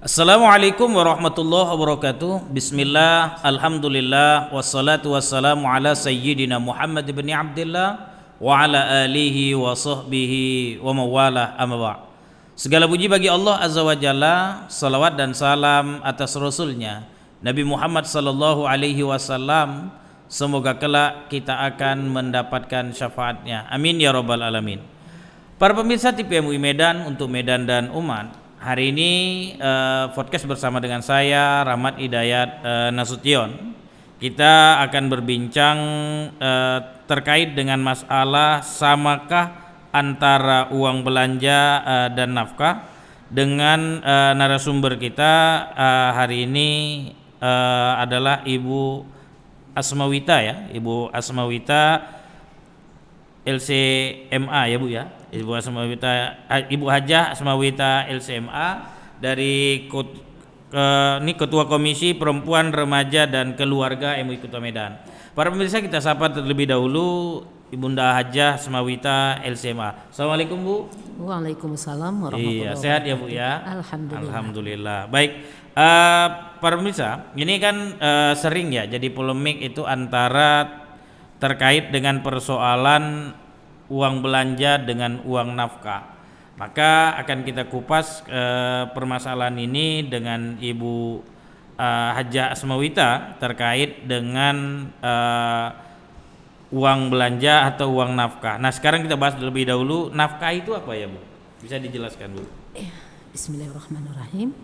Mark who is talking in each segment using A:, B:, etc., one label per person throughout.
A: Assalamualaikum warahmatullahi wabarakatuh. Bismillah, alhamdulillah, wassalatu wassalamu ala sayyidina Muhammad ibn Abdullah wa ala alihi wa sahbihi wa mawalah amma ba'd. Segala puji bagi Allah Azza wa Jalla, salawat dan salam atas Rasulnya Nabi Muhammad sallallahu alaihi wasallam. Semoga kelak kita akan mendapatkan syafaatnya. Amin ya rabbal alamin. Para pemirsa TV MUI Medan untuk Medan dan umat, hari ini podcast bersama dengan saya Rahmat Hidayat Nasution. Kita akan berbincang terkait dengan masalah samakah antara uang belanja dan nafkah. Dengan narasumber kita hari ini adalah Ibu Asmawita ya, Ibu Asmawita LCMA ya Bu ya, Ibu Asmawita, Ibu Hajah Asmawita LCMA dari ini Ketua Komisi Perempuan, Remaja dan Keluarga MUI Kota Medan. Para pemirsa, kita sapa terlebih dahulu Ibunda Hajah Asmawita LCMA. Assalamualaikum Bu.
B: Waalaikumsalam warahmatullahi wabarakatuh.
A: Iya, sehat ya Bu ya.
B: Alhamdulillah.
A: Alhamdulillah. Baik, para pemirsa, ini kan sering ya jadi polemik itu antara terkait dengan persoalan uang belanja dengan uang nafkah. Maka akan kita kupas permasalahan ini dengan Ibu Hajah Asmawita terkait dengan uang belanja atau uang nafkah. Nah, sekarang kita bahas terlebih dahulu, nafkah itu apa ya Bu? Bisa dijelaskan Bu?
B: Bismillahirrahmanirrahim.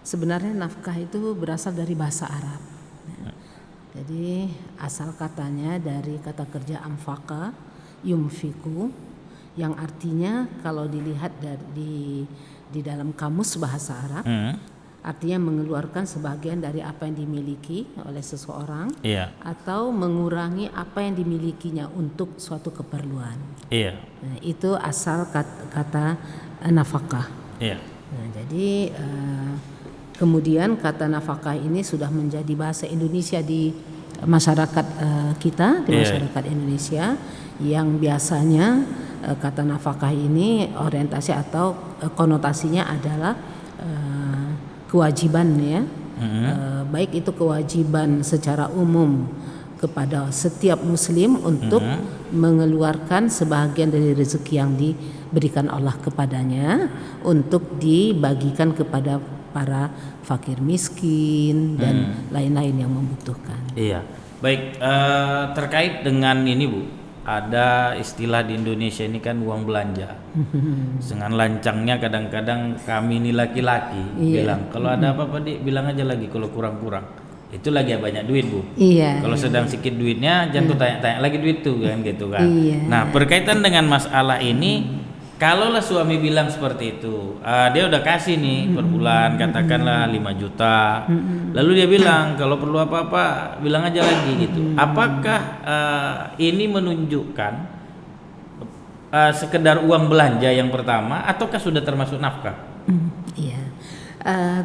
B: Sebenarnya nafkah itu berasal dari bahasa Arab. Jadi asal katanya dari kata kerja anfaqa yumfiku, yang artinya kalau dilihat di dalam kamus bahasa Arab, artinya mengeluarkan sebagian dari apa yang dimiliki oleh seseorang, atau mengurangi apa yang dimilikinya untuk suatu keperluan. Nah, itu asal kata nafkah. Nah, jadi kemudian kata nafkah ini sudah menjadi bahasa Indonesia di masyarakat kita, di masyarakat Indonesia, yang biasanya kata nafkah ini orientasi atau konotasinya adalah kewajiban ya, baik itu kewajiban secara umum kepada setiap muslim untuk mengeluarkan sebahagian dari rezeki yang diberikan Allah kepadanya untuk dibagikan kepada para fakir miskin dan lain-lain yang membutuhkan.
A: Iya, baik, terkait dengan ini Bu, ada istilah di Indonesia ini kan uang belanja. Dengan lancangnya kadang-kadang kami ini laki-laki bilang kalau ada apa-apa Dik bilang aja lagi, kalau kurang-kurang itu lagi banyak duit Bu. Kalau sedang sedikit duitnya jangan tanya-tanya lagi duit tuh kan gitu kan. Nah, berkaitan dengan masalah ini, kalaulah suami bilang seperti itu, dia udah kasih nih per bulan katakanlah 5 juta, lalu dia bilang kalau perlu apa-apa bilang aja lagi gitu. Apakah ini menunjukkan sekedar uang belanja yang pertama, ataukah sudah termasuk nafkah?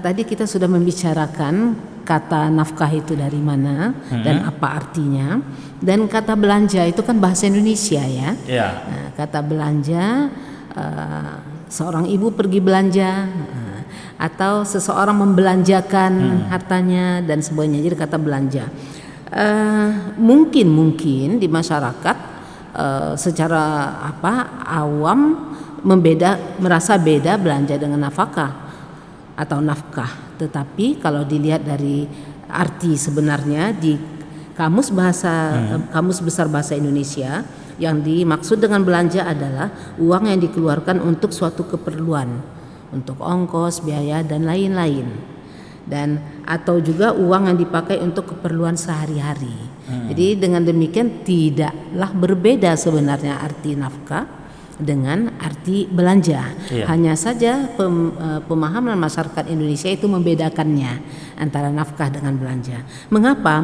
B: Tadi kita sudah membicarakan kata nafkah itu dari mana dan apa artinya, dan kata belanja itu kan bahasa Indonesia ya. Nah, kata belanja, seorang ibu pergi belanja, atau seseorang membelanjakan hartanya dan sebagainya. Jadi kata belanja mungkin di masyarakat secara awam merasa beda belanja dengan nafkah atau nafkah. Tetapi kalau dilihat dari arti sebenarnya di kamus besar bahasa Indonesia, yang dimaksud dengan belanja adalah uang yang dikeluarkan untuk suatu keperluan, untuk ongkos, biaya dan lain-lain, dan atau juga uang yang dipakai untuk keperluan sehari-hari. Jadi dengan demikian tidaklah berbeda sebenarnya arti nafkah dengan arti belanja. Hanya saja pemahaman masyarakat Indonesia itu membedakannya antara nafkah dengan belanja. Mengapa?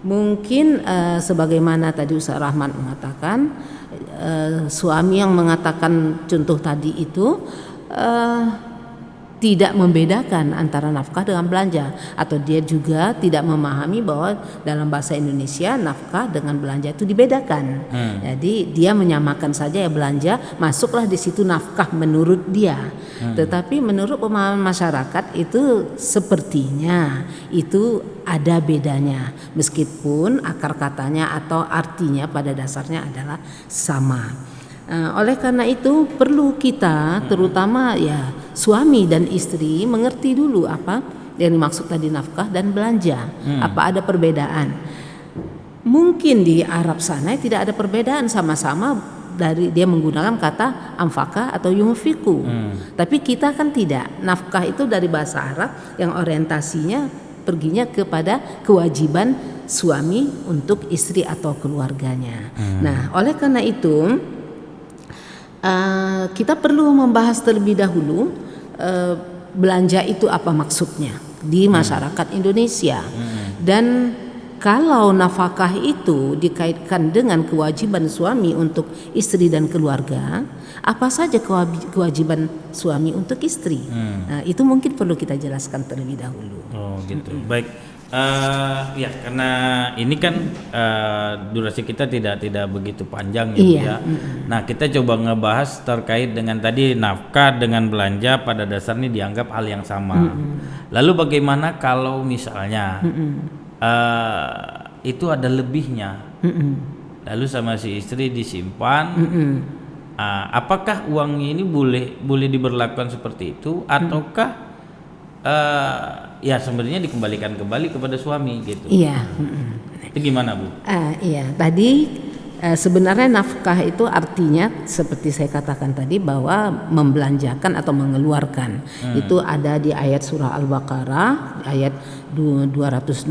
B: Mungkin sebagaimana tadi Ustaz Rahmat mengatakan, suami yang mengatakan contoh tadi itu tidak membedakan antara nafkah dengan belanja, atau dia juga tidak memahami bahwa dalam bahasa Indonesia nafkah dengan belanja itu dibedakan. Jadi dia menyamakan saja, ya belanja masuklah di situ nafkah menurut dia. Tetapi menurut pemahaman masyarakat itu sepertinya itu ada bedanya, meskipun akar katanya atau artinya pada dasarnya adalah sama. Oleh karena itu perlu kita, terutama ya suami dan istri, mengerti dulu apa yang dimaksud tadi nafkah dan belanja. Apa ada perbedaan? Mungkin di Arab sana tidak ada perbedaan, sama-sama dari dia menggunakan kata anfaqa atau yunfiku. Tapi kita kan tidak. Nafkah itu dari bahasa Arab yang orientasinya perginya kepada kewajiban suami untuk istri atau keluarganya. Nah, oleh karena itu kita perlu membahas terlebih dahulu belanja itu apa maksudnya di masyarakat Indonesia. Dan kalau nafkah itu dikaitkan dengan kewajiban suami untuk istri dan keluarga, apa saja kewajiban suami untuk istri? Nah, itu mungkin perlu kita jelaskan terlebih dahulu.
A: Oh gitu. Baik. Ya karena ini kan durasi kita tidak begitu panjang gitu ya. Nah kita coba ngebahas terkait dengan tadi nafkah dengan belanja pada dasarnya dianggap hal yang sama. Lalu bagaimana kalau misalnya itu ada lebihnya, lalu sama si istri disimpan, apakah uangnya ini boleh diberlakukan seperti itu ataukah ya sebenarnya dikembalikan kembali kepada suami gitu?
B: Iya.
A: Itu gimana Bu?
B: Iya, tadi sebenarnya nafkah itu artinya seperti saya katakan tadi bahwa membelanjakan atau mengeluarkan. Itu ada di ayat surah Al-Baqarah ayat 262,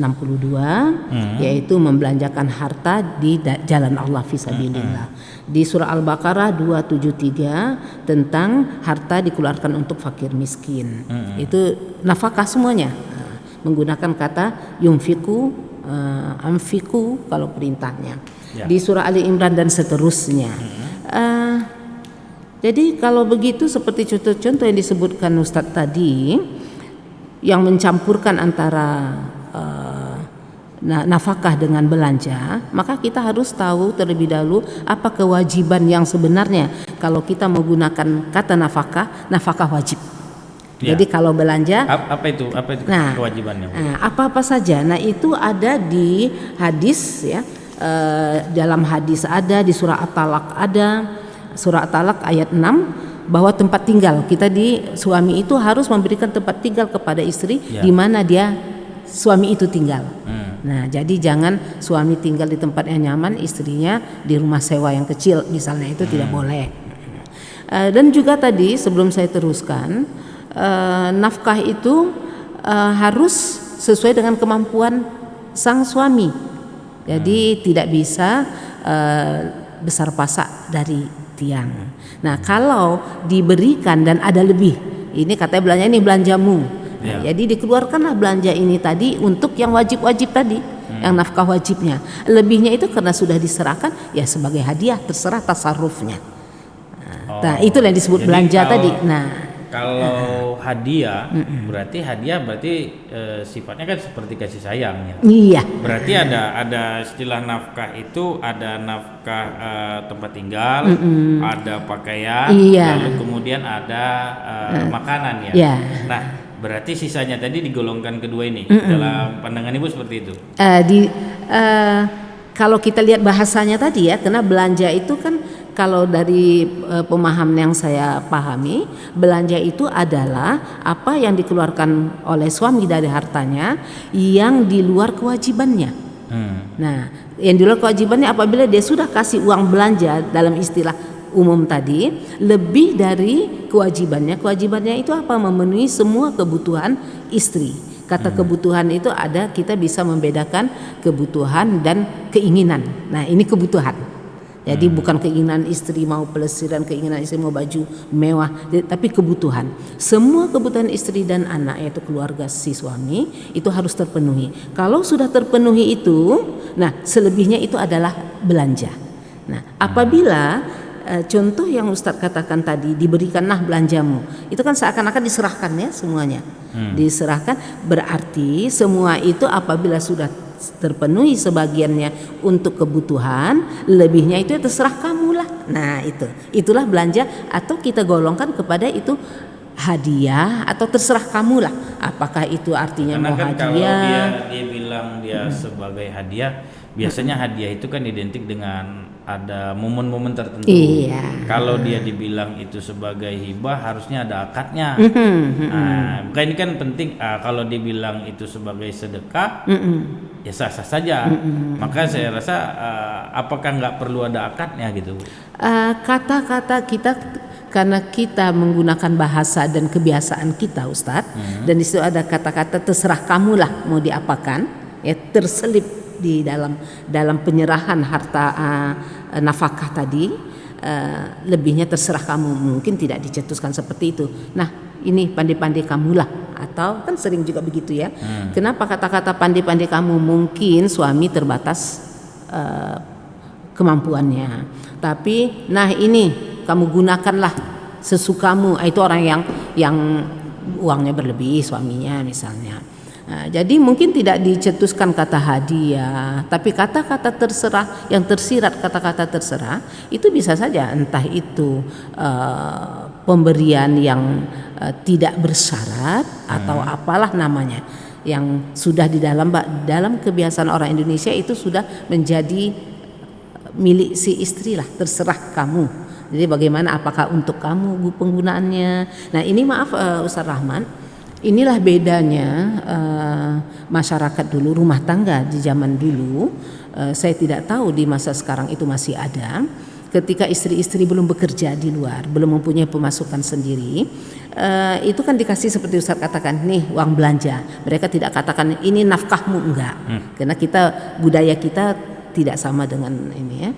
B: yaitu membelanjakan harta di jalan Allah fisabilillah. Di surah Al-Baqarah 273 tentang harta dikeluarkan untuk fakir miskin. Itu nafkah semuanya, menggunakan kata yunfiku, anfiku kalau perintahnya. Di surah Ali Imran dan seterusnya. Jadi kalau begitu seperti contoh-contoh yang disebutkan Ustadz tadi, yang mencampurkan antara nafkah dengan belanja, maka kita harus tahu terlebih dahulu apa kewajiban yang sebenarnya. Kalau kita menggunakan kata nafkah wajib. Jadi kalau belanja
A: apa itu kewajibannya?
B: Apa saja. Nah itu ada di hadis ya. Dalam hadis ada, di surah At-Talaq ada, surah At-Talaq ayat 6, bahwa tempat tinggal kita suami itu harus memberikan tempat tinggal kepada istri di mana dia suami itu tinggal. Nah jadi jangan suami tinggal di tempat yang nyaman, istrinya di rumah sewa yang kecil misalnya, itu tidak boleh. Dan juga tadi sebelum saya teruskan, nafkah itu harus sesuai dengan kemampuan sang suami. Jadi tidak bisa besar pasak dari tiang. Nah kalau diberikan dan ada lebih, ini katanya belanja ini belanjamu. Nah, jadi dikeluarkanlah belanja ini tadi untuk yang wajib-wajib tadi, yang nafkah wajibnya. Lebihnya itu karena sudah diserahkan ya sebagai hadiah, terserah tasarrufnya. Nah itulah yang disebut belanja tadi. Nah
A: kalau hadiah berarti sifatnya kan seperti kasih sayang ya.
B: Iya.
A: Berarti ada istilah nafkah itu, ada nafkah tempat tinggal, ada pakaian, lalu kemudian ada makanan ya. Nah berarti sisanya tadi digolongkan kedua ini dalam pandangan Ibu seperti itu.
B: Kalau kita lihat bahasanya tadi ya, karena belanja itu kan kalau dari pemahaman yang saya pahami, belanja itu adalah apa yang dikeluarkan oleh suami dari hartanya yang di luar kewajibannya. Nah, yang di luar kewajibannya apabila dia sudah kasih uang belanja dalam istilah umum tadi, lebih dari kewajibannya. Kewajibannya itu apa? Memenuhi semua kebutuhan istri. Kata kebutuhan itu ada, kita bisa membedakan kebutuhan dan keinginan. Nah, ini kebutuhan. Jadi bukan keinginan istri mau pelesiran, keinginan istri mau baju mewah, tapi kebutuhan. Semua kebutuhan istri dan anak, yaitu keluarga si suami, itu harus terpenuhi. Kalau sudah terpenuhi itu, nah selebihnya itu adalah belanja. Nah, apabila contoh yang Ustadz katakan tadi, diberikanlah belanjamu, itu kan seakan-akan diserahkan ya semuanya. Diserahkan berarti semua itu apabila sudah terpenuhi sebagiannya untuk kebutuhan, lebihnya itu terserah kamu lah. Nah itulah belanja, atau kita golongkan kepada itu hadiah, atau terserah kamu lah. Apakah itu artinya
A: karena
B: mau
A: kan
B: hadiah?
A: kalau dia bilang dia sebagai hadiah, biasanya hadiah itu kan identik dengan ada momen-momen tertentu.
B: Iya.
A: Kalau dia dibilang itu sebagai hibah, harusnya ada akadnya. Maka ini kan penting. Kalau dibilang itu sebagai sedekah, ya sah-sah saja. Maka saya rasa apakah nggak perlu ada akadnya gitu?
B: Kata-kata kita, karena kita menggunakan bahasa dan kebiasaan kita, Ustadz, dan di situ ada kata-kata terserah kamu lah mau diapakan, ya terselip di dalam penyerahan harta nafkah tadi, lebihnya terserah kamu. Mungkin tidak dicetuskan seperti itu. Nah ini pandai-pandai kamu lah, atau kan sering juga begitu ya. Kenapa kata-kata pandai-pandai kamu? Mungkin suami terbatas kemampuannya, tapi nah ini kamu gunakanlah sesukamu. Itu orang yang uangnya berlebih, suaminya misalnya. Nah, jadi mungkin tidak dicetuskan kata hadiah, tapi kata-kata terserah yang tersirat, kata-kata terserah itu bisa saja entah itu pemberian yang tidak bersyarat atau apalah namanya, yang sudah di dalam kebiasaan orang Indonesia itu sudah menjadi milik si istri lah, terserah kamu. Jadi bagaimana, apakah untuk kamu penggunaannya. Nah ini maaf Ustaz Rahman, inilah bedanya masyarakat dulu, rumah tangga di zaman dulu. Saya tidak tahu di masa sekarang itu masih ada. Ketika istri-istri belum bekerja di luar, belum mempunyai pemasukan sendiri, itu kan dikasih seperti Ustaz katakan, nih uang belanja. Mereka tidak katakan ini nafkahmu, enggak. Karena budaya kita tidak sama dengan ini ya.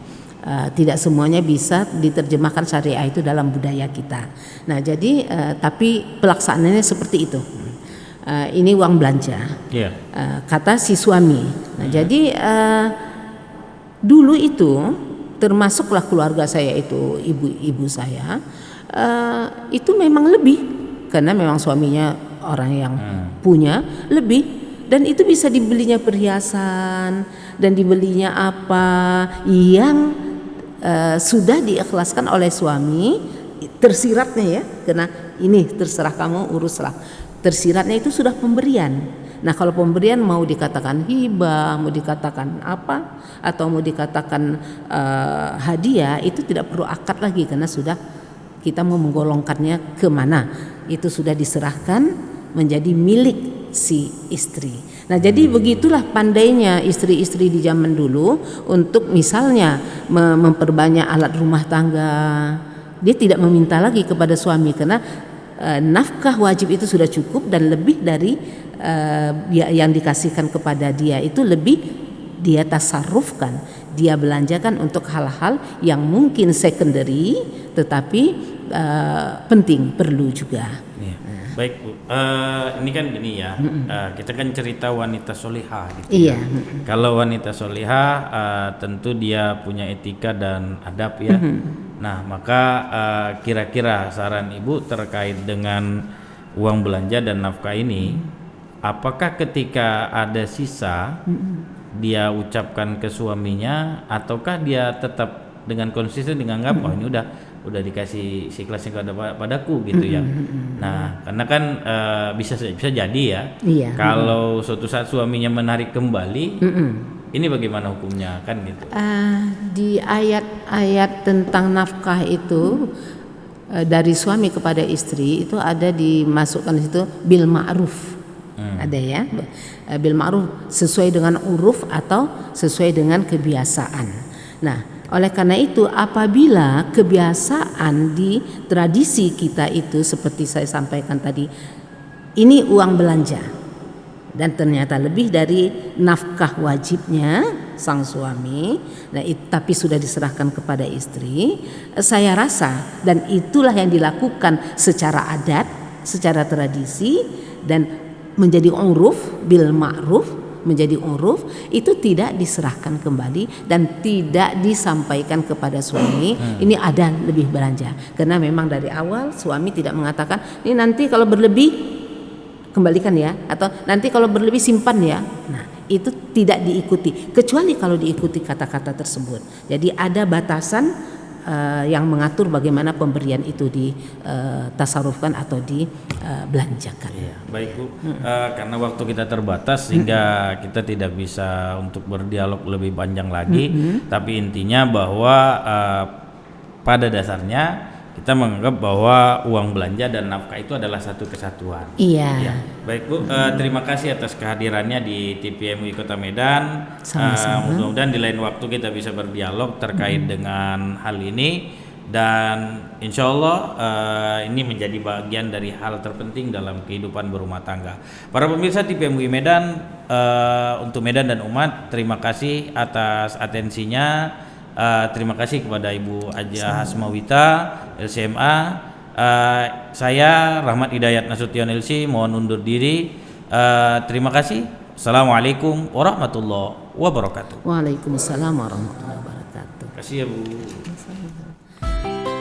B: Tidak semuanya bisa diterjemahkan syariah itu dalam budaya kita. Nah jadi tapi pelaksanaannya seperti itu. Ini uang belanja, kata si suami. Nah jadi dulu itu termasuklah keluarga saya itu, ibu saya itu memang lebih, karena memang suaminya orang yang punya lebih, dan itu bisa dibelinya perhiasan dan dibelinya apa yang sudah diikhlaskan oleh suami, tersiratnya ya, karena ini terserah kamu, uruslah. Tersiratnya itu sudah pemberian. Nah kalau pemberian mau dikatakan hibah, mau dikatakan apa, atau mau dikatakan hadiah, itu tidak perlu akad lagi, karena sudah kita mau menggolongkannya kemana, itu sudah diserahkan menjadi milik si istri. Nah jadi begitulah pandainya istri-istri di zaman dulu untuk misalnya memperbanyak alat rumah tangga. Dia tidak meminta lagi kepada suami, karena nafkah wajib itu sudah cukup, dan lebih dari yang dikasihkan kepada dia itu lebih dia tasarrufkan, dia belanjakan untuk hal-hal yang mungkin secondary tetapi penting, perlu juga.
A: Baik Bu, ini kan gini ya, kita kan cerita wanita solihah gitu.
B: Iya.
A: Kalau wanita solihah tentu dia punya etika dan adab ya. Nah maka kira-kira saran Ibu terkait dengan uang belanja dan nafkah ini, apakah ketika ada sisa dia ucapkan ke suaminya, ataukah dia tetap dengan konsisten menganggap oh ini udah dikasih siklasnya padaku gitu ya. Nah karena kan bisa jadi ya, kalau suatu saat suaminya menarik kembali, ini bagaimana hukumnya kan gitu.
B: Di ayat-ayat tentang nafkah itu dari suami kepada istri itu ada dimasukkan di situ bil ma'ruf. Ada ya, bil ma'ruf, sesuai dengan uruf atau sesuai dengan kebiasaan. Nah oleh karena itu apabila kebiasaan di tradisi kita itu seperti saya sampaikan tadi, ini uang belanja dan ternyata lebih dari nafkah wajibnya sang suami, nah tapi sudah diserahkan kepada istri, saya rasa, dan itulah yang dilakukan secara adat, secara tradisi, dan menjadi uruf bil ma'ruf, menjadi uruf itu tidak diserahkan kembali dan tidak disampaikan kepada suami. Ini ada lebih belanja karena memang dari awal suami tidak mengatakan ini nanti kalau berlebih kembalikan ya, atau nanti kalau berlebih simpan ya. Nah, itu tidak diikuti kecuali kalau diikuti kata-kata tersebut. Jadi ada batasan yang mengatur bagaimana pemberian itu ditasarufkan atau dibelanjakan.
A: Iya, baik Bu. Karena waktu kita terbatas sehingga kita tidak bisa untuk berdialog lebih panjang lagi. Tapi intinya bahwa pada dasarnya kita menganggap bahwa uang belanja dan nafkah itu adalah satu kesatuan.
B: Iya.
A: Ya. Baik Bu, terima kasih atas kehadirannya di TV MUI Kota Medan.
B: Sama-sama.
A: Mudah-mudahan di lain waktu kita bisa berdialog terkait dengan hal ini, dan insya Allah ini menjadi bagian dari hal terpenting dalam kehidupan berumah tangga. Para pemirsa TV MUI Medan, untuk Medan dan umat, terima kasih atas atensinya. Terima kasih kepada Ibu Haja Hasmawita LCMA. Saya Rahmat Hidayat Nasution LC mohon undur diri. Terima kasih. Assalamualaikum warahmatullahi wabarakatuh.
B: Waalaikumsalam warahmatullahi wabarakatuh.
A: Terima kasih ya Bu.